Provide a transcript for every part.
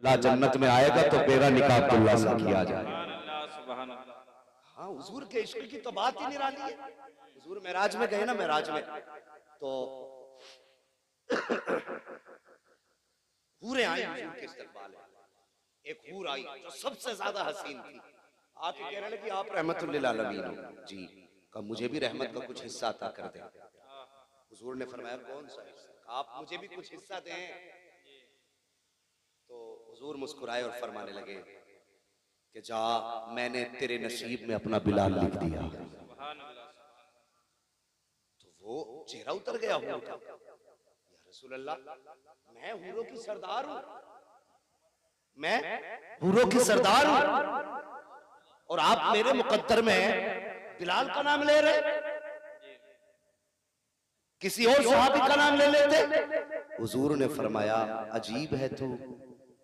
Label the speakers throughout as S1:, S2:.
S1: अब्दुल्ला जन्नत में आएगा तो मेरा निकाह अब्दुल्ला से किया जाए।
S2: हाँ, हुजूर के इश्क की तो बात ही निराली है। हुजूर मेराज में गए ना, मेराज में तो हूरें आई हुजूर के इस्तकबाल में। एक हूर आई जो सबसे ज्यादा हसीन थी, आके कह रहे कि आप रहमतुल लिल आलमीन हो जी, कहा मुझे भी रहमत का कुछ हिस्सा अता कर दे। हुजूर ने फरमाया कौन सा हिस्सा? आप मुझे भी कुछ हिस्सा दें। तो हुजूर मुस्कुराए और फरमाने लगे कि जा, मैंने तेरे नसीब में अपना बिलाल लिख दिया। तो वो चेहरा उतर गया हूर का, या रसूल अल्लाह, मैं हूरों की सरदार हूं, मैं हूरों की सरदार हूं, और आप मेरे मुकद्दर में बिलाल का नाम ले रहे, किसी और सहाबी का नाम ले लेते। हुजूर ने फरमाया अजीब है तू,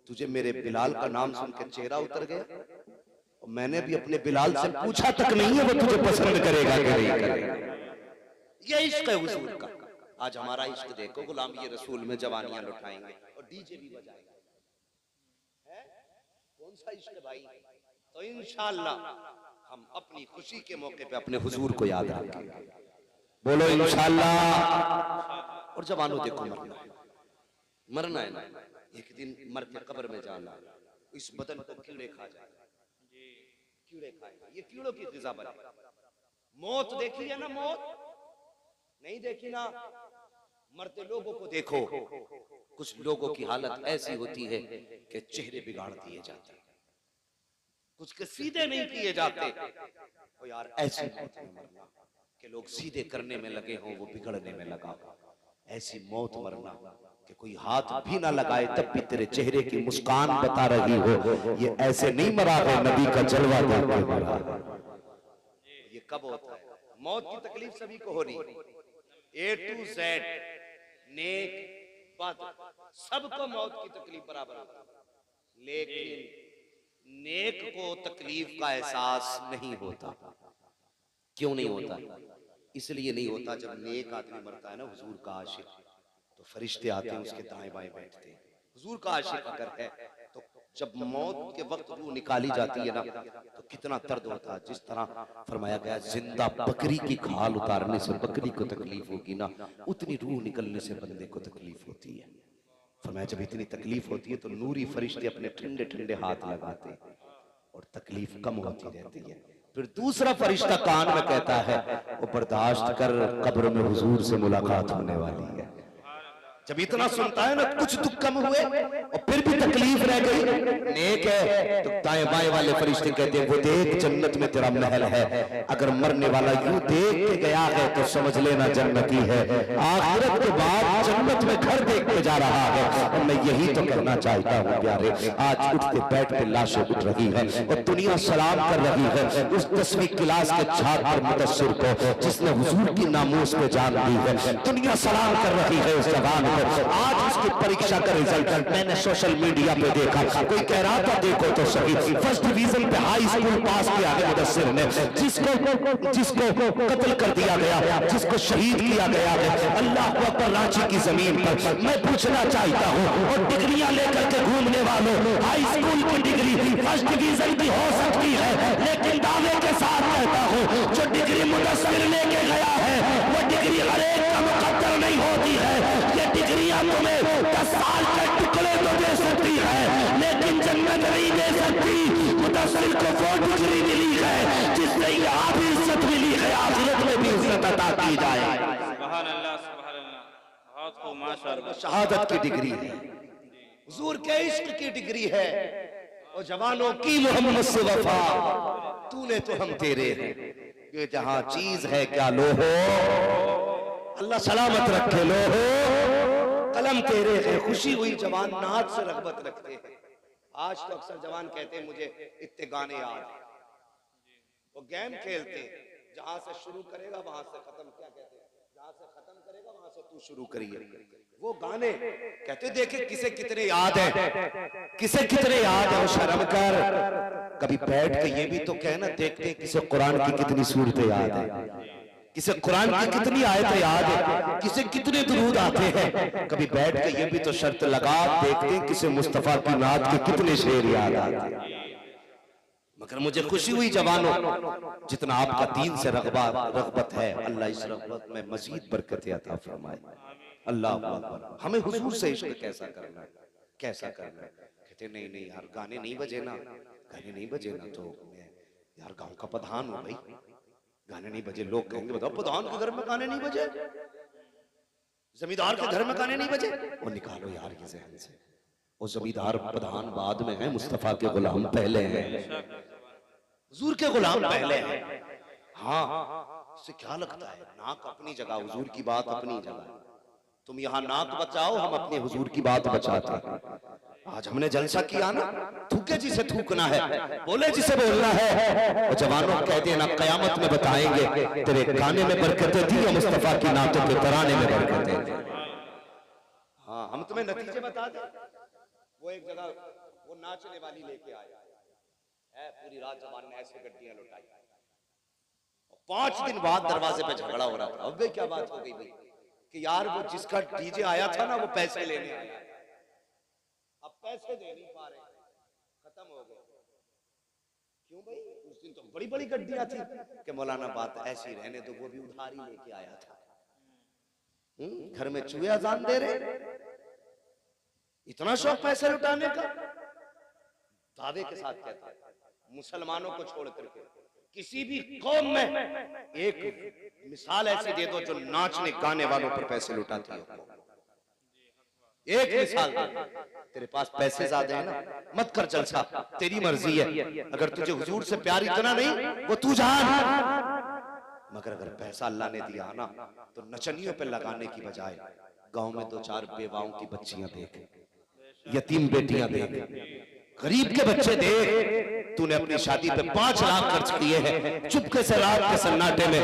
S2: तुझे मेरे बिलाल का नाम सुन के चेहरा उतर गया, और मैंने भी अपने बिलाल से पूछा तक नहीं है वो तुझे पसंद करेगा कि नहीं करेगा। ये इश्क है हुजूर का। आज हमारा इश्क देखो, गुलामी रसूल में जवानियां लुटाएंगे और डीजे भी बजाएंगे, है कौन सा इश्क है भाई? तो इंशाअल्लाह हम अपनी खुशी के मौके पे अपने हुजूर को याद रखेंगे। बोलो इंशाअल्लाह। और जवानों देखो, मरना है, मरना है ना, एक दिन मर के कब्र में जाना, इस बदन को कीड़े खा जाएगा, कीड़े खाएगा, ये कीड़ों की ग़िज़ा बने। मौत देखी है ना, मौत नहीं देखी ना? मरते लोगों को देखो, कुछ लोगों की हालत ऐसी होती है कि चेहरे बिगाड़ दिए जाते हैं, कुछ के सीधे नहीं किए जाते। और यार ऐसी मौत में मरना कि लोग सीधे करने में लगे हों, वो बिगड़ने में लगा हो। ऐसी मौत मरना कि कोई हाथ भी ना लगाए तब भी तेरे चेहरे की मुस्कान बता रही हो, ये ऐसे नहीं मरा है, नबी का जलवा देख के मरा। ये कब होता है? मौत की तकलीफ सभी को हो रही है, A to Z, नेक बद, सबको मौत की तकलीफ बराबर होती है, लेकिन नेक को तकलीफ का एहसास नहीं होता। क्यों नहीं होता? इसलिए नहीं होता, जब नेक आदमी मरता है ना, हुजूर का आशिक, तो फरिश्ते आते हैं उसके दाएं बाएं बैठते हैं। हुजूर का आशिक अगर है तो जब मौत के वक्त रूह निकाली जाती है ना, तो कितना दर्द होता है। जिस तरह फरमाया गया जिंदा बकरी की खाल उतारने से बकरी को तकलीफ होगी ना, उतनी रूह निकलने से बंदे को तकलीफ होती है। फरमाया जब इतनी तकलीफ होती है तो नूरी फरिश्ते अपने ठंडे ठंडे हाथ लगाते हैं और तकलीफ कम होती रहती है। फिर दूसरा फरिश्ता कान में कहता है वो बर्दाश्त कर, कब्र में हुजूर से मुलाकात होने वाली है। जब इतना सुनता है ना, कुछ दुख कम हुए और फिर भी तकलीफ रह गई, नेक है, तो दाएं बाएं वाले फरिश्ते कहते हैं वो देख जन्नत में तेरा महल है, अगर मरने वाला यूं देख के गया है तो समझ लेना जन्नती है। आखिरत के बाद जन्नत में घर देख के जा रहा है। और मैं यही तो कहना चाहता हूँ प्यारे, आज उठते बैठते लाशें उठ रही है और दुनिया सलाम कर रही है उस 10वीं क्लास के छात्र मुदस्सिर को जिसने हुजूर की नामूस पे जान दी है। दुनिया सलाम कर रही है उस जवान को। आज उसकी परीक्षा का रिजल्ट मैंने सोशल मीडिया पे देखा, कोई कह रहा था देखो तो सही, फर्स्ट डिवीजन पे हाई स्कूल पास किया है मुदस्सिर ने, जिसको कत्ल कर दिया गया, जिसको शहीद किया गया है अल्लाह अकबर रांची की जमीन पर। मैं पूछना चाहता हूँ, और डिग्रियां लेकर के घूमने वालों, हाई स्कूल की डिग्री फर्स्ट डिवीजन की हो सकती है, लेकिन दावे के साथ कहता हूँ जो डिग्री मुदस्सिर लेके गया है वो डिग्री हर एक का मुकद्दर नहीं होती है। ये डिग्रियां तुम्हें 10 साल के टुकड़े तो दे सकती है, लेकिन जन्नत नहीं दे सकती। मुदस्सिर को वो डिग्री मिली है जिससे यहाँ भी इज्जत मिली है, आखिरत में भी इज्जत अता की जाए।
S3: सुभान अल्लाह, सुभान अल्लाह, माशाअल्लाह,
S2: शहादत की डिग्री है, हुजूर के इश्क की डिग्री है। और जवानों की मोहम्मद से वफा, तूने तो हम तेरे हैं, ये जहां चीज है क्या लो हो, अल्लाह सलामत रखे लो हो, कलम तेरे है। खुशी हुई जवान नात से रगबत रखते हैं। आज तो अक्सर जवान कहते हैं मुझे इतने गाने याद हैं, वो गेम खेलते हैं, जहां से शुरू करेगा वहां से खत्म, क्या कहते हैं, जहां से खत्म करेगा वहां से तू शुरू करिए। वो गाने कहते देखे किसे कितने याद है, किसे कितने याद है, वो शर्म कर, कभी बैठ के ये भी तो कहना देखते किसे कुरान की कितनी सूरतें याद है। किसे कुरान की कितनी आयतें याद है, किसे कितने दुरूद आते हैं। कभी बैठ के ये भी तो शर्त लगा देखते हैं किसे मुस्तफा की नात के कितने शेर याद आते हैं। मगर मुझे खुशी हुई जवानों, जितना आपका दीन से रग़बत है, अल्लाह इस रग़बत में मजीद बरकत अता फरमाए। अल्लाह अकबर। हमें हुजूर से इश्क कैसा करना है, कैसा करना है। कहते नहीं नहीं यार, गाने नहीं बजे ना, गाने नहीं बजे ना तो मैं यार गांव का प्रधान हूं भाई, गाने नहीं बजे। लोग कहेंगे बताओ प्रधान के घर में गाने नहीं बजे, जमींदार के घर में गाने नहीं बजे। वो निकालो यार ये ज़हन से, वो जमींदार प्रधान बाद में है, मुस्तफा के गुलाम पहले हैं, हुजूर के गुलाम पहले हैं। हाँ, इससे क्या लगता है, नाक अपनी जगह, हुजूर की बात अपनी जगह। तुम यहाँ नाक बचाओ, हम अपने हुजूर की बात बचाते हैं। आज हमने जलसा किया ना, थूके जिसे थूकना है, बोले जिसे बोलना है। और जवानों कह देना कयामत में बताएंगे तेरे गाने में बरकतें थी या मुस्तफा की नातों के तराने में बरकतें थी। हाँ, हम तुम्हें नतीजे बता दें। वो एक जगह वो नाचने वाली लेके आया है, पूरी रात जवान ने ऐसे गड्डियां लुटाई। 5 दिन बाद दरवाजे पे झगड़ा हो रहा था। अब क्या बात हो गई भाई कि यार वो जिसका डीजे आया था ना, वो पैसे लेने आया, अब पैसे दे नहीं पा रहे, खत्म हो गए। क्यों भाई, उस दिन तो बड़ी बड़ी गड्डियां थी कि मौलाना बात ऐसी रहने दो, वो भी उधारी लेके आया था। घर में चूहे अजान दे रहे, इतना शौक पैसे लुटाने का। दावे के साथ कहता है, मुसलमानों को छोड़ करके किसी भी कौम में एक मिसाल ऐसी दे दो जो नाचने गाने वालों पर पैसे लुटाती हो। एक मिसाल दे। तेरे पास पैसे ज्यादा है ना, मत कर जलसा, तेरी मर्जी है। अगर तुझे हुजूर से प्यार इतना नहीं, वो तू जान। मगर अगर पैसा अल्लाह ने दिया ना, तो नचनियों पे लगाने की बजाय गांव में 2-4 बेवाओं की बच्चियां देख, यतीम बेटियां देख, गरीब के बच्चे देख। तूने अपनी शादी पे 5 लाख खर्च किए हैं, चुपके से रात के सन्नाटे में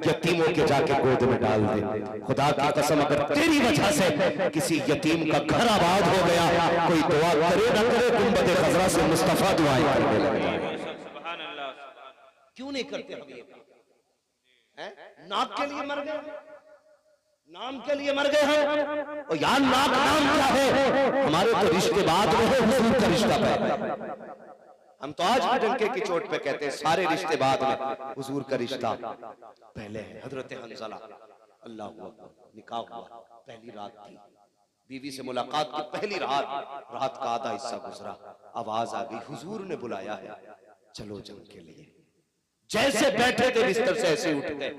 S2: यतीमों के जाके गोद में डाल दे। खुदा की कसम, अगर तेरी वजह से किसी यतीम का घर आबाद हो गया, कोई दुआ करे ना करे, गुंबद खजरा से मुस्तफा दुआएं करने लगे। क्यों नहीं करते हम ये? नाक के लिए मर गए, नाम के लिए मर गए हम। और यार नाक नाम क्या है, हमारे तो रिश्ते बाद में है, हुजूर का रिश्ता पहले। हम तो आज भी डंके की चोट पे कहते हैं सारे रिश्ते बाद में, हुजूर का रिश्ता पहले है। हजरत हंज़ला, अल्लाह अकबर, निकाह हुआ, पहली रात थी, बीवी से मुलाकात की पहली रात का आधा हिस्सा गुजरा, आवाज आ गई, हुजूर ने बुलाया है, चलो जंग के लिए। जैसे बैठे थे बिस्तर से ऐसे उठ गए।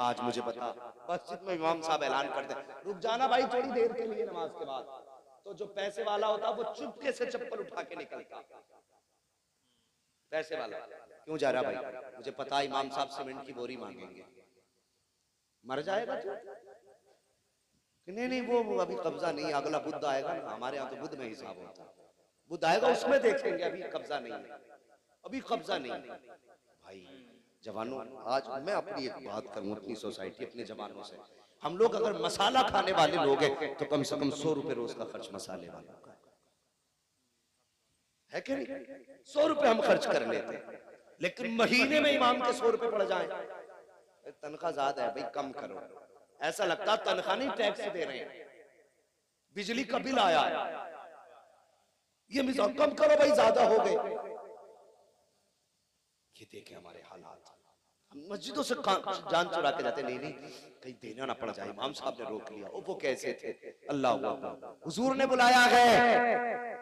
S2: आज मुझे बता, मस्जिद में इमाम साहब ऐलान करते, रुक जाना भाई थोड़ी देर के लिए नमाज के बाद। तो जो पैसे वाला होता वो चुपके से चप्पल उठा के निकलता। पैसे वाला क्यों जा रहा भाई, मुझे पता इमाम साहब सीमेंट की बोरी मांगेंगे, मर जाएगा तू। नहीं नहीं, वो अभी कब्जा नहीं, अगला बुद्ध आएगा ना, हमारे यहाँ तो बुद्ध में हिसाब होता है, बुद्ध आएगा उसमें देखेंगे, अभी कब्जा नहीं है, अभी कब्जा नहीं। भाई जवानों, आज मैं अपनी एक बात करूं, अपनी सोसाइटी, अपने जवानों से, हम लोग अगर मसाला खाने वाले लोग हैं तो कम से कम 100 रुपए रोज का खर्च मसाले वालों का है कि नहीं? 100 रुपए हम खर्च कर लेते हैं, लेकिन महीने में इमाम के 100 रुपए पड़ जाए, तनख्वाह ज्यादा है भाई, कम करो। ऐसा लगता तनख्वाह नहीं, टैक्स दे रहे हैं, बिजली का बिल आया, ये मिसाल कम करो भाई, ज्यादा हो गए। ये देखें हमारे हालात, हम मस्जिदों से जान चुरा के जाते, नहीं नहीं कहीं देना ना पड़ जाए, इमाम साहब ने रोक लिया। वो कैसे थे, अल्लाह अकबर, हुजूर ने बुलाया है,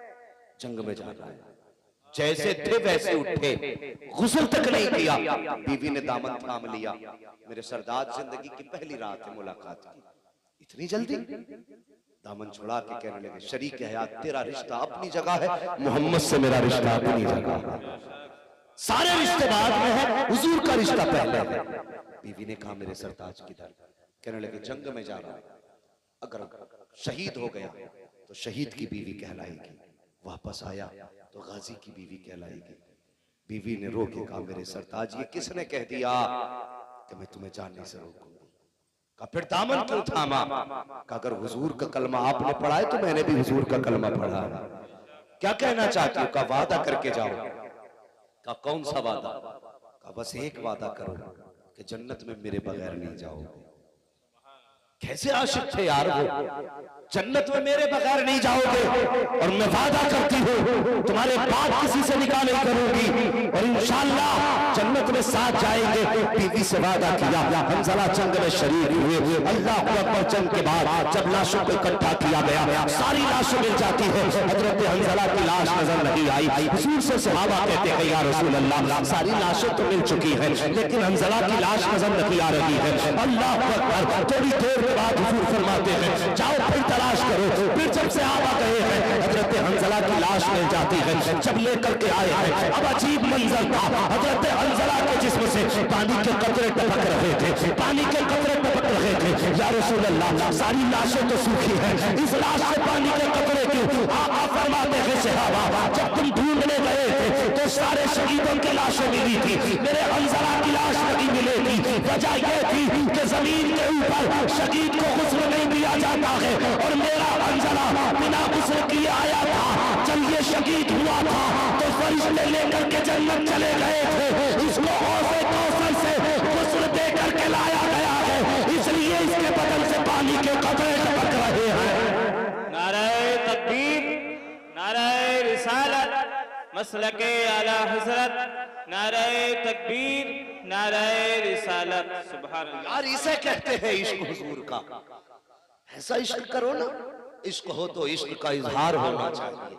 S2: जंग में जाना है। जैसे थे वैसे उठे, गुस्ल तक नहीं किया, बीवी ने दामन थाम लिया। मेरे सरदार, जिंदगी की पहली रात है, मुलाकात की, इतनी जल्दी? दामन छुड़ा के कहने लगे, शरीक हयात तेरा रिश्ता अपनी जगह है, मोहम्मद से मेरा रिश्ता अपनी जगह है, सारे रिश्ते बाद में है, हुजूर का रिश्ता पहले है। बीवी ने कहा, मेरे सरताज किधर? कहने लगे, जंग में जा रहा है, अगर शहीद हो गया तो शहीद की बीवी कहलाएगी, वापस आया तो गाजी की बीवी कहलाएगी। बीवी ने रो के कहा, मेरे सरताज ये किसने कह दिया कि मैं तुम्हें जानने से रोकूंगी? कहा, फिर दामन क्यों थामा? कहा, अगर हुजूर का कलमा आपने पढ़ा है तो मैंने भी हुजूर का कलमा पढ़ा है, क्या कहना चाहती हो? का वादा करके जाओ। का कौन सा वादा? का बस एक वादा करो कि जन्नत में मेरे बगैर नहीं जाओगे। कैसे आशिक थे यार वो, जन्नत में मेरे बगैर नहीं जाओगे और मैं वादा करती हूँ तुम्हारे बाप किसी से निकाह नहीं करूंगी और इंशाअल्लाह जन्नत में साथ जाएंगे। बीवी से वादा किया, हंजला जंग में शरीक हुए। अल्लाह अकबर जंग के बाद जब लाशों को इकट्ठा किया गया, सारी लाशें मिल जाती है, हजरत हंजला की लाश नजर नहीं आई। हुजूर से सहाबा कहते हैं या रसूल अल्लाह, सारी लाशें तो मिल चुकी हैं लेकिन हंजला की लाश नजर नहीं आ रही है। अल्लाह अकबर, थोड़ी देर के बाद हुजूर फरमाते हैं जाओ फिर तलाश करो। फिर जब से आप आ गए हैं हजरत हंजला की लाश मिल जाती है। जब लेकर के आए हैं, अब अजीब मंजर था, हजरत हंजला के जिस्म से पानी के कतरे टपक रहे थे, पानी के कतरे टपक रहे थे। या रसूल अल्लाह, सारी लाशें तो सूखी हैं, इस लाश से पानी के कतरे क्यों? आप फरमाते हैं सहाबा, जब तुम ढूंढने गए थे तो सारे शहीदों की लाशें मिली थी, मेरे हंजला की लाश नहीं मिली थी। वजह यह थी कि जमीन के ऊपर शहीद को गुस्ल नहीं दिया जाता है और मेरा हंजला बिना गुस्ल किए आया था। जब ये शहीद हुआ था तो फरिश्ते लेकर के जन्नत चले गए थे, इसको औसे कौशल से गुस्ल दे करके लाया गया है, इसलिए इसके बदन से पानी के कतरे टपक रहे हैं।
S3: नारे तकबीर, नारे रिसालत, मसलके आला हजरत, नारे तकबीर, नारे रिसालत। सुभान अल्लाह।
S2: यार इसे कहते हैं इश्क हुजूर का। ऐसा इश्क करो ना, इश्क हो तो इश्क का इजहार होना चाहिए,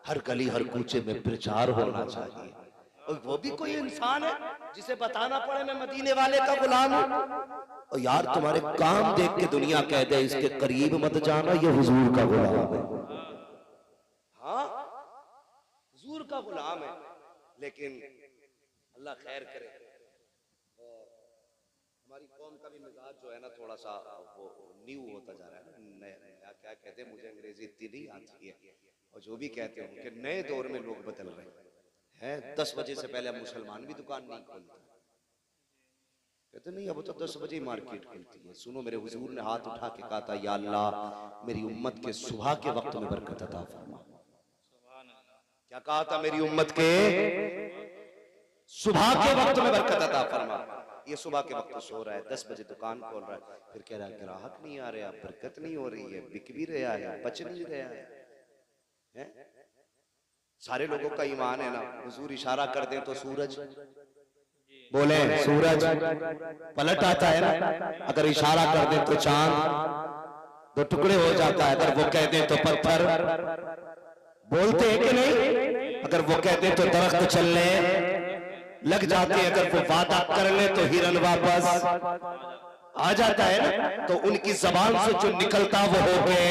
S2: हर गली हर कूचे में प्रचार होना चाहिए। और वो भी कोई इंसान है जिसे बताना पड़े मैं मदीने वाले का गुलाम हूं। और यार तुम्हारे काम देख के दुनिया कह दे इसके करीब मत जाना, ये हुजूर का गुलाम है। हाँ हुजूर का गुलाम है, लेकिन अल्लाह खैर करे। हमारी कौम का भी मिजाज जो है ना थोड़ा सा वो न्यू होता जा रहा है, नया क्या कहते हैं, मुझे अंग्रेजी इतनी नहीं आती है, और जो भी कहते हैं कि नए दौर में लोग बदल रहे हैं। 10 बजे से पहले मुसलमान भी दुकान नहीं खोलते, कहते नहीं अब तो 10 बजे ही मार्केट खुलती है। सुनो, मेरे हुजूर ने हाथ उठा के कहा था, या अल्लाह मेरी उम्मत के सुबह के वक्त में बरकत अता फरमा। क्या कहा था? मेरी उम्मत के सुबह के वक्त में बरकत अता फरमा। ये सुबह के वक्त सो रहा है, 10 बजे दुकान खोल रहा है, फिर कह रहा है ग्राहक नहीं आ रहा, बरकत नहीं हो रही है, बिक भी रहा है, बच नहीं रहा है? सारे लोगों का ईमान है ना। हुजूर इशारा कर दे तो सूरज, बोले सूरज पलट आता है ना, अगर इशारा कर दे तो चांद 2 टुकड़े हो जाता है, अगर वो कह दे तो पत्थर बोलते हैं कि नहीं, अगर वो कह दे तो दरख्त चलने लग जाते हैं, अगर वो वादा कर ले तो हिरन वापस आ जाता है ना। तो उनकी जबान से जो निकलता वो हो गए।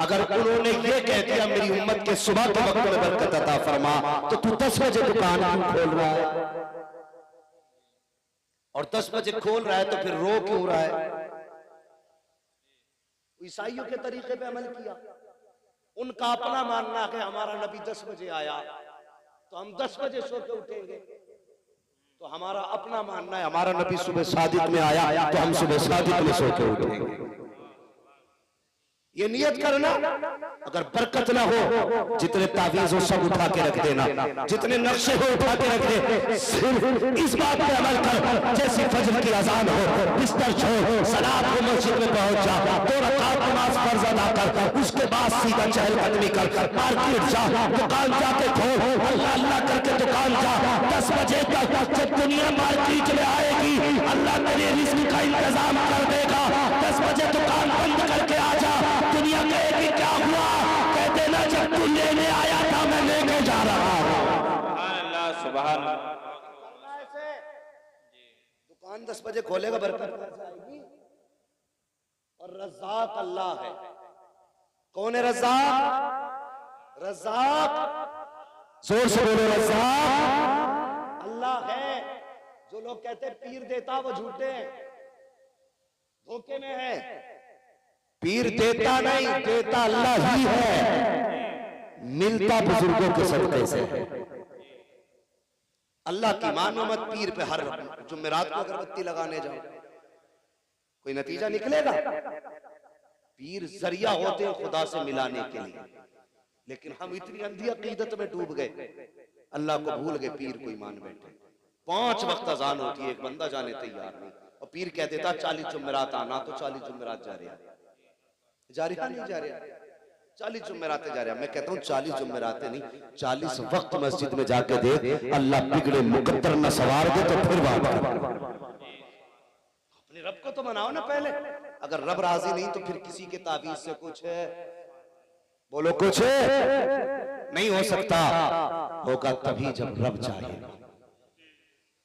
S2: अगर उन्होंने ये कह दिया मेरी उम्मत के सुबह के वक्त में बरकत अता फरमा, तो तू 10 बजे दुकान क्यों खोल रहा है? और 10 बजे खोल रहा है तो फिर रो क्यों रहा है? ईसाइयों के तरीके पे अमल किया। उनका अपना मानना है हमारा नबी 10 बजे आया तो हम 10 बजे सो के उठेंगे, तो हमारा अपना मानना है हमारा नबी सुबह सादिक में आया तो हम सुबह सादिक में सो के उठेंगे। ये नियत करना, अगर बरकत ना हो जितने तावीज़ हो सब उठा के रख देना, जितने नक्शे हो उठा के रख दे। सिर्फ इस बात पे अमल कर, जैसे फजर की अजान हो बिस्तर छोड़ सलात को मस्जिद में पहुंच जा, 2 रकात नमाज फर्ज अदा कर, उसके बाद सीधा चहलकदमी कर, मार्केट जा, दुकान जाके खोल, अल्लाह अल्लाह करके दुकान जा। 10 बजे तक जब दुनिया मार्केट में आएगी अल्लाह तेरे रिज़्क़ का इंतजाम कर देगा। 10 बजे दुकान बंद करके आ जा, दुनिया कहेगी क्या हुआ? कहते ना जब तू लेने आया था मैं लेके जा रहा हूं।
S3: सुभान अल्लाह, सुभान अल्लाह।
S2: दुकान 10 बजे खोलेगा, बरकत आएगी। और रज़्ज़ाक़ अल्लाह है। कौन है रज़्ज़ाक़? रज़्ज़ाक़ जोर से बोलो, रज़्ज़ाक़ अल्लाह है। जो लोग कहते पीर देता वो झूठे हैं, धोखे में है। पीर देता नहीं, देता अल्लाह ही है, मिलता बुजुर्गों के सदक़े से है। अल्लाह की मानो मत, पीर पे हर जुमेरात को अगरबत्ती लगाने जाओ, कोई नतीजा निकलेगा? पीर जरिया होते हैं खुदा से मिलाने के लिए, लेकिन हम इतनी अंधी अकीदत में डूब गए, अल्लाह को भूल गए, पीर को ईमान बैठे। 5 वक्त अजान होती है, एक बंदा जाने तैयार नहीं। और पीर कह देता 40 जुमेरात आना, तो 40 जुमेरात जा रहा नहीं जा रहा, 40 जुमेराते जा रहा। मैं कहता हूँ 40 जुमेराते नहीं, 40 वक्त मस्जिद में जाके दे, अल्लाह बिगड़े मुकद्दर न सवार दे तो फिर बात अपने रब को तो मनाओ ना पहले। अगर रब राजी नहीं तो फिर किसी के तावीज से कुछ है, बोलो कुछ नहीं हो सकता। होगा तभी जब रब चाहेगा,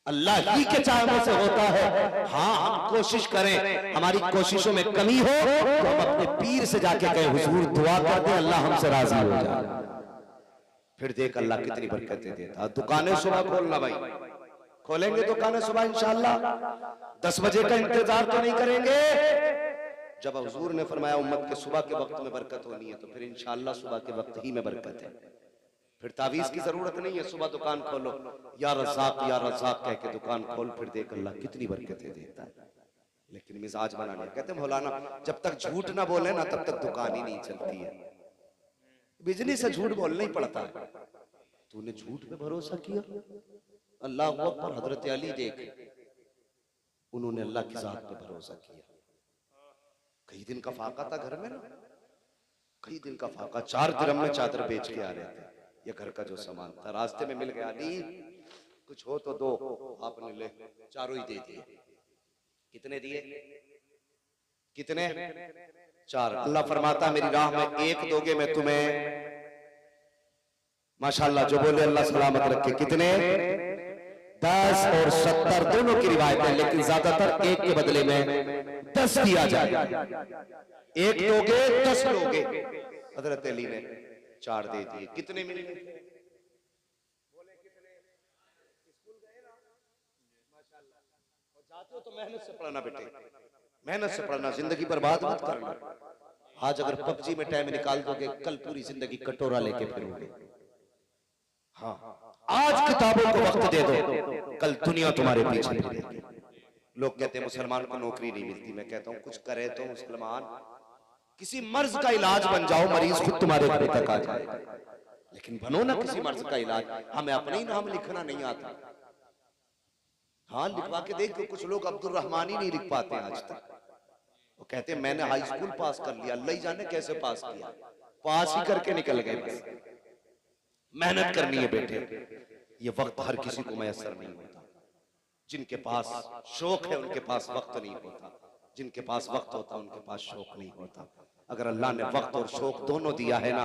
S2: अल्लाह ही के चाहने से होता है। हाँ, हम कोशिश करें, हमारी कोशिशों में कमी हो तो हम अपने पीर से जाके कहें हुजूर दुआ कर दे, अल्लाह हमसे राजी हो जाए। फिर देख अल्लाह कितनी बरकतें देता। दुकानें सुबह खोलना भाई, खोलेंगे दुकानें सुबह इंशाअल्लाह। 10 बजे का इंतजार तो नहीं करेंगे। जब हुजूर ने फरमाया उम्मत के सुबह के वक्त में बरकत होनी है, तो फिर इंशाअल्लाह सुबह के वक्त ही में बरकत है। फिर तावीज की जरूरत नहीं है, सुबह दुकान खोलो, या रज़ाक कह के दुकान खोल, फिर देख अल्लाह कितनी बरकतें देता है। लेकिन मिजाज बना लिया। कहते हैं मौलाना जब तक झूठ ना बोले ना तब तक दुकान ही नहीं चलती है। बिजली से झूठ बोलना ही पड़ता है। तूने झूठ पे भरोसा किया, अल्लाह अकबर। हजरत अली देख, उन्होंने अल्लाह की जात पे भरोसा किया। कई दिन का फाका था घर में ना, कई दिन का फाका, 4 दिरहम में चादर बेच के आ रहे थे। ये घर का जो सामान था, रास्ते में मिल गया, अली कुछ हो तो दो। आपने ले चारों ही दे दिए। कितने दिए? कितने? 4। अल्लाह फरमाता मेरी राह में एक दोगे मैं तुम्हें, माशाल्लाह जो बोले अल्लाह सलामत रखे। कितने? 10 और 70 दोनों की रिवायत है, लेकिन ज्यादातर एक के बदले में 10 दिया जाए। एक दोगे 10 लोगे। हजरत अली ने 4 दे दिए। कितने मिले? बोले कितने? स्कूल गए ना माशाल्लाह, और जाते हो तो मेहनत से पढ़ना बेटे, मेहनत से पढ़ना, जिंदगी बर्बाद मत करना। आज अगर पबजी में टाइम निकाल दोगे, कल पूरी जिंदगी कटोरा लेके फिरोगे। हाँ, आज किताबों को वक्त दे दो, कल दुनिया तुम्हारे पीछे फिरेगी। लोग कहते हैं मुसलमान को नौकरी नहीं मिलती। मैं कहता हूँ कुछ करे तो मुसलमान किसी मर्ज का इलाज बन जाओ, मरीज खुद तुम्हारे घर तक आ जाएगा। लेकिन बनो ना किसी मर्ज का इलाज। हमें अपने ही नाम लिखना नहीं आता। हाँ, लिखवा के देख, कुछ लोग अब्दुल रहमान ही नहीं लिख पाते आज तक। वो कहते हैं मैंने हाई स्कूल पास कर लिया, अल्लाह ही जाने कैसे पास किया, पास ही करके निकल गए बस। मेहनत करनी है बेटे, ये वक्त हर किसी को मैसर नहीं होता। जिनके पास शौक है उनके पास वक्त नहीं होता, जिनके पास वक्त होता उनके पास शौक नहीं होता। अगर अल्लाह ने वक्त और शौक दोनों दिया है ना,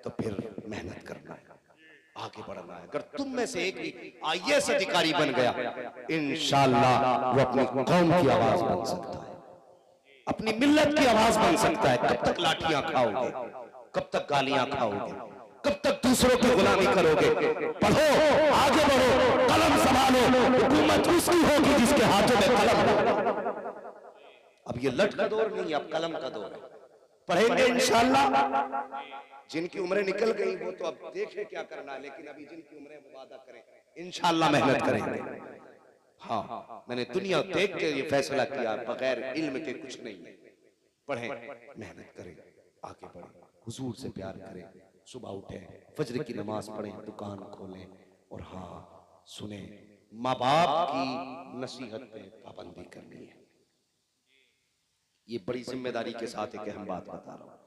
S2: तो फिर मेहनत करना है, आगे बढ़ना है। अगर तुम में से एक भी IAS अधिकारी बन गया, इंशाअल्लाह वो अपनी कौम की आवाज बन सकता है, अपनी मिल्लत की आवाज बन सकता है। कब तक लाठियां खाओगे, कब तक गालियां खाओगे, कब तक दूसरों की गुलामी करोगे? पढ़ो, आगे बढ़ो, कलम संभालो। हुकूमत उसकी होगी जिसके हाथों में कलम हो। अब ये लठ का दौर नहीं, अब कलम का दौर है। पढ़ेंगे इंशाअल्लाह। जिनकी उम्रें निकल गई वो तो अब देखें क्या करना है, लेकिन अभी जिनकी उम्रें वादा करें इंशाअल्लाह मेहनत करेंगे। हाँ, मैंने दुनिया देख के ये फैसला किया, बगैर इल्म के कुछ नहीं है। पढ़ें, मेहनत करें, आगे बढ़ें, हुजूर से प्यार करें, सुबह उठें, फजर की नमाज पढ़ें, दुकान खोलें, और हाँ सुने, माँ बाप की नसीहत पे पाबंदी करनी है। ये बड़ी जिम्मेदारी के साथ एक अहम बात बता रहा हूं।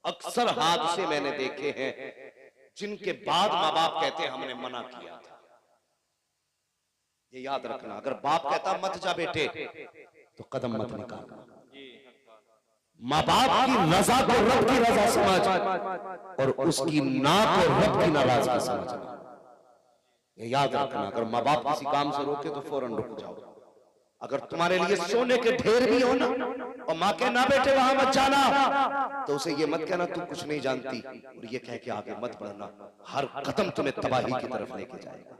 S2: अक्सर हादसे मैंने देखे हैं जिनके बाद माँ बाप कहते हैं हमने मना किया था। ये याद रखना, अगर बाप कहता मत जा बेटे तो कदम मत निकालना। माँ बाप की रजा को रब की रजा समझ, और उसकी ना को रब की नाराजगी समझना। ये याद रखना, अगर माँ बाप किसी काम से रोके तो फौरन रुक जाओ। अगर तुम्हारे लिए सोने के ढेर भी हो ना, और माँ के ना बेटे वहां मत जाना, तो उसे ये मत कहना तू कुछ नहीं जानती, और ये कह के आगे मत बढ़ना। हर कदम तुम्हें तबाही की तरफ लेके जाएगा।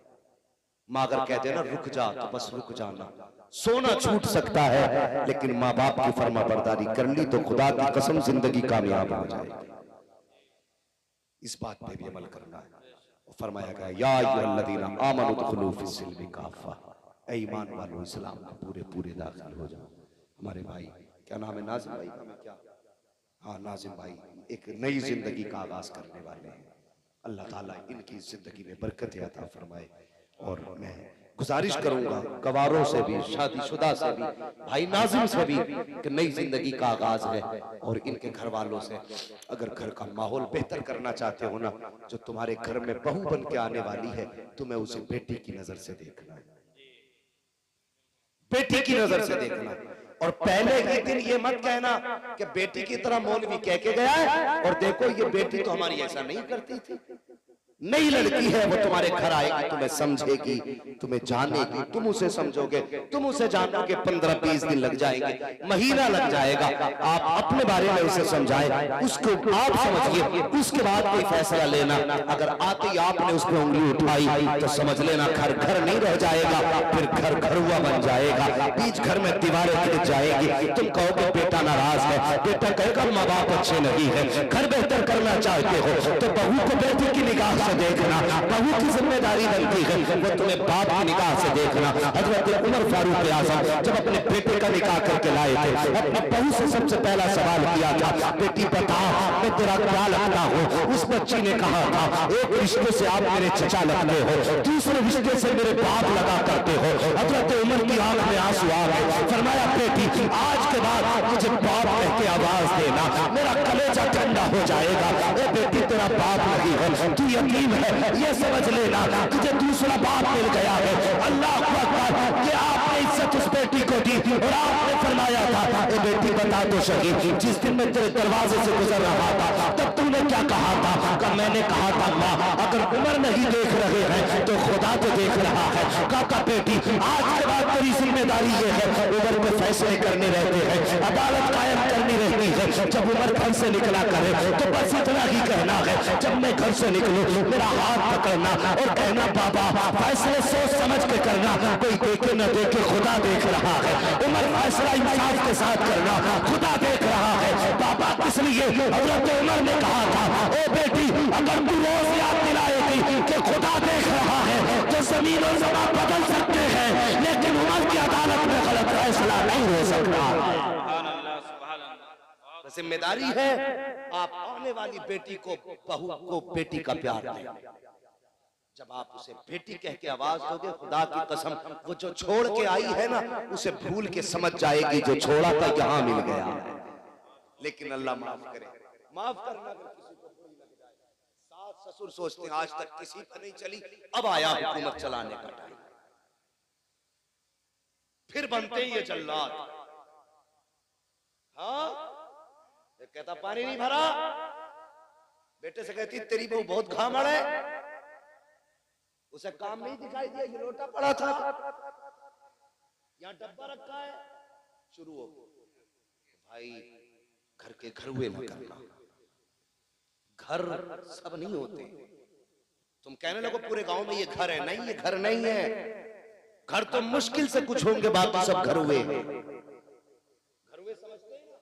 S2: माँ अगर कह देना रुक जा तो बस रुक जाना। सोना छूट सकता है, लेकिन माँ बाप की फर्मा बरदारी कर ली तो खुदा की कसम जिंदगी कामयाब हो जाएगी। इस बात पे भी अमल करना है। फरमाया गया या अय्युहल्लज़ीना आमनु दुखुलू फिस्सिल्मी काफ़ा, ऐ ईमान वालों इस्लाम में पूरे पूरे दाखिल हो जाओ। हमारे भाई, क्या नाम है, नाजिम भाई नाम है क्या? हाँ, नाजिम भाई एक नई जिंदगी का आगाज करने वाले हैं। अल्लाह ताला इनकी जिंदगी में बरकत अता फरमाए। और मैं गुजारिश करूंगा गवारों से भी, शादीशुदा से भी, भाई नाजिम से भी कि नई जिंदगी का आगाज है और इनके घर वालों से अगर घर का माहौल बेहतर करना चाहते हो ना, जो तुम्हारे घर में बहू बन के आने वाली है, तुम्हें उसे बेटी की नजर से देखना है, बेटी की नजर से देखना। और पहले ही दिन ये मत कहना कि बेटी की तरह मौलवी कह के गया है और देखो ये बेटी तो हमारी ऐसा नहीं करती थी। नई लड़की है, वो तुम्हारे घर आएगी, तुम्हें समझेगी, तुम्हें जानेगी, तुम उसे समझोगे, तुम उसे जानोगे। 15-20 दिन लग जाएंगे, महीना लग जाएगा। आप अपने बारे में उसे समझाए, उसको आप समझिए, उसके बाद कोई फैसला लेना। अगर आते ही आपने उस पर उंगली उठाई तो समझ लेना घर घर नहीं रह जाएगा, फिर घर घरुआ बन जाएगा, बीच घर में दीवारें गिर जाएगी। तुम कहोगे बेटा नाराज है, बेटा कहेगा माँ बाप अच्छे नहीं है। घर बेहतर करना चाहते हो तो बहू को बेटी की निगाह से देखना, बहू की जिम्मेदारी बनती है वो तुम्हें बाप की निगाह से देखना। हजरत उमर फारूक आजम जब अपने बेटे का निकाह करके लाए थे, अपनी बहू से सबसे पहला सवाल किया था, बेटी बता मैं तेरा क्या लगता हूँ। उस बच्ची ने कहा था, एक रिश्ते से आप मेरे चचा लगते हो, दूसरे रिश्ते से मेरे बाप लगा करते हो। हजरत उमर की आंख में आंसू आ गए। फरमाया बेटी आज के बाद मुझे बाप कह के आवाज देना, मेरा कलेजा ठंडा हो जाएगा। ए बेटी तेरा बाप नहीं है, तू यकीन है, ये समझ लेना तुझे दूसरा बाप मिल गया है। अल्लाह अकबर, ये आपने इज्जत उस बेटी को दी और आपने फरमाया था ए बेटी बता तो सही, जिस दिन मैं तेरे दरवाजे से गुजर रहा था तब तूने क्या कहा था? मैंने कहा था माँ अगर उमर नहीं देख रहे हैं तो खुदा तो देख रहा है। काका बेटी आज के बाद तेरी जिम्मेदारी ये है, उमर पे फैसले करने रहते हैं, अदालत कायम करनी रहती है। जब उमर घर से निकला करे तो बस इतना ही कहना है, जब मैं घर से निकलूं मेरा हाथ पकड़ना और कहना बाबा फैसले सोच समझ के करना, कोई देखे न देखे खुदा देख रहा है। उमर फैसला इंसाफ के साथ करना, खुदा देख रहा है। बाबा किस लिए? हजरत उमर ने कहा था ओ बेटी अगर तू रोज याद दिलाएगी कि खुदा देख रहा है तो जमीन और ज़मीन बदल सकते हैं, लेकिन उमर की अदालत में गलत फैसला नहीं हो सकता। जिम्मेदारी है आप आने वाली बेटी को, बहू को बेटी का प्यार दें। जब आप उसे बेटी कह के आवाज दोगे, खुदा की कसम वो जो छोड़ के आई है ना उसे भूल के समझ जाएगी जो छोड़ा था यहाँ मिल गया। लेकिन अल्लाह माफ करे, माफ करना अगर किसी को बुरी लग जाए। सास ससुर सोचते हैं आज तक किसी पर नहीं चली, अब आया हुकूमत चलाने का टाइम, फिर बनते ही ये जल्लाद। हाँ कहता पानी नहीं भरा, बेटे से कहती तेरी बहू बहुत घामड़ है, उसे काम नहीं दिखाई दिया, ये लोटा पड़ा था, यहाँ डब्बा रखा है, शुरू हो भाई घर के घर हुए न करना। घर सब नहीं होते, तुम कहने लगो पूरे गांव में ये घर है, नहीं ये घर नहीं है। घर तो मुश्किल से कुछ होंगे, बाकी सब घर हुए। घर हुए समझते हैं ना,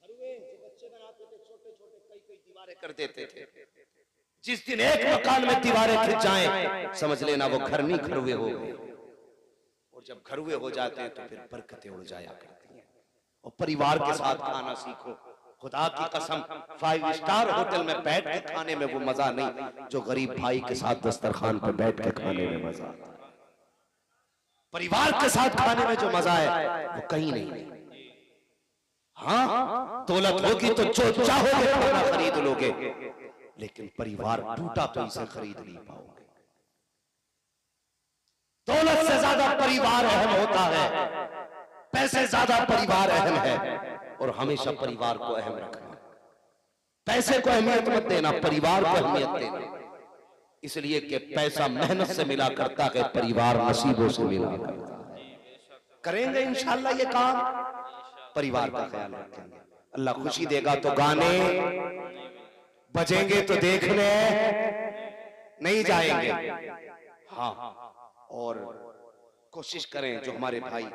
S2: घर हुए जो बच्चे बनाते थे छोटे छोटे, कई दीवारें कर देते थे। जिस दिन एक मकान में दीवारें खिंच जाएं, समझ लेना वो घर नहीं घर हुए हो गए। और जब घर हुए हो जाते हैं तो फिर बरकतें उड़ जाया करती हैं। और परिवार के साथ खाना सीखो, खुदा की कसम 5 स्टार होटल में बैठ के खाने में वो मजा नहीं जो गरीब भाई के साथ दस्तरखान पे बैठ के खाने में मजा आता है। परिवार के साथ खाने में जो मजा है वो कहीं नहीं। हाँ दौलत होगी तो जो चाहोगे खाना खरीद लोगे, लेकिन परिवार टूटा तो इसे खरीद नहीं पाओगे। दौलत से ज्यादा परिवार अहम होता है, पैसे ज्यादा परिवार अहम है, और हमेशा परिवार को अहम रखना। पैसे को अहमियत मत देना, परिवार को अहमियत देना। इसलिए कि पैसा मेहनत से मिला करता है, परिवार नसीबों से मिला करता है। करेंगे इंशाअल्लाह ये काम, परिवार का ख्याल रखेंगे, अल्लाह खुशी देगा। तो गाने बजेंगे तो देखने नहीं जाएंगे। हाँ, और कोशिश करें जो हमारे भाई,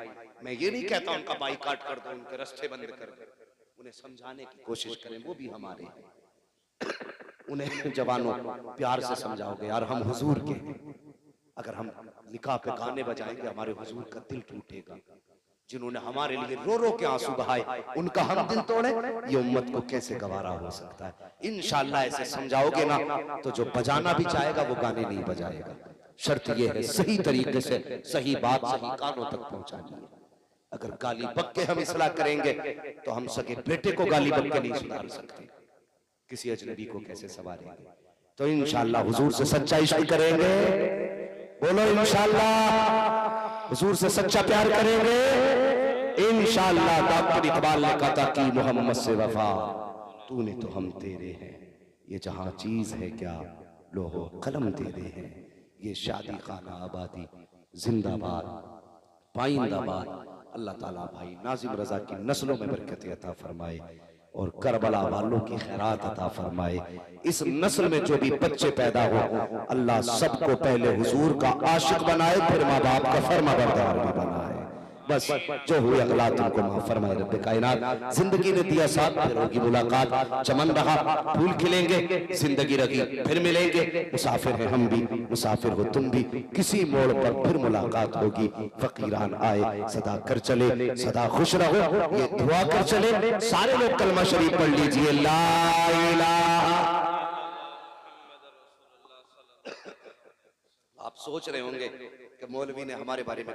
S2: मैं ये नहीं कहता उनका बाइकाट कर दो, उनके रास्ते बंद कर दो, उन्हें समझाने की कोशिश करें, वो भी हमारे हैं। उन्हें जवानों प्यार से समझाओगे यार हम हुजूर के, अगर हम निकाह पे गाने बजाएंगे हमारे हुजूर का दिल टूटेगा। जिन्होंने हमारे लिए रो रो के आंसू बहाए, उनका हम दिल तोड़े, ये उम्मत को कैसे गवारा हो सकता है। इंशाअल्लाह ऐसे समझाओगे ना तो जो बजाना भी चाहेगा वो गाने नहीं बजाएगा। शर्त यह है सही तरीके से सही बात सही कानों तक पहुंचानी है। अगर गाली बक के हम इस्लाह करेंगे तो हम सके बेटे को गाली बक के नहीं सुधार सकते, किसी अजनबी को कैसे संवारेंगे। तो इंशाअल्लाह हुजूर से सच्चा इश्क करेंगे, बोलो इंशाअल्लाह हुजूर से सच्चा प्यार करेंगे इंशाअल्लाह। डॉक्टर इकबाल ने कहा था कि मोहम्मद से वफा तूने तो हम तेरे हैं, ये जहां चीज है क्या लोहो कलम तेरे हैं। ये शादी खाना आबादी जिंदाबाद पाइंदाबाद। अल्लाह ताला भाई नाजिम रजा की नस्लों में बरकत अता फरमाए और करबला वालों की खैरात अता फरमाए। इस नस्ल में जो भी बच्चे पैदा हो अल्लाह सबको पहले हुजूर का आशिक बनाए, फिर माँ बाप का फर्माबरदार भी बनाए। बस जो हुए अगला तुमको माफ फरमाए रब्बे कायनात। जिंदगी ने दिया साथ, फिर होगी मुलाकात। चमन रहा फूल खिलेंगे, जिंदगी रही फिर मिलेंगे। मुसाफिर है हम भी, मुसाफिर हो तुम भी, किसी मोड़ पर फिर मुलाकात होगी। फकीरान आए सदा कर चले, सदा खुश रहो ये दुआ कर चले। सारे लोग कलमा शरीफ पढ़ लीजिए, ला इलाहा। आप सोच रहे होंगे कि मौलवी ने हमारे बारे में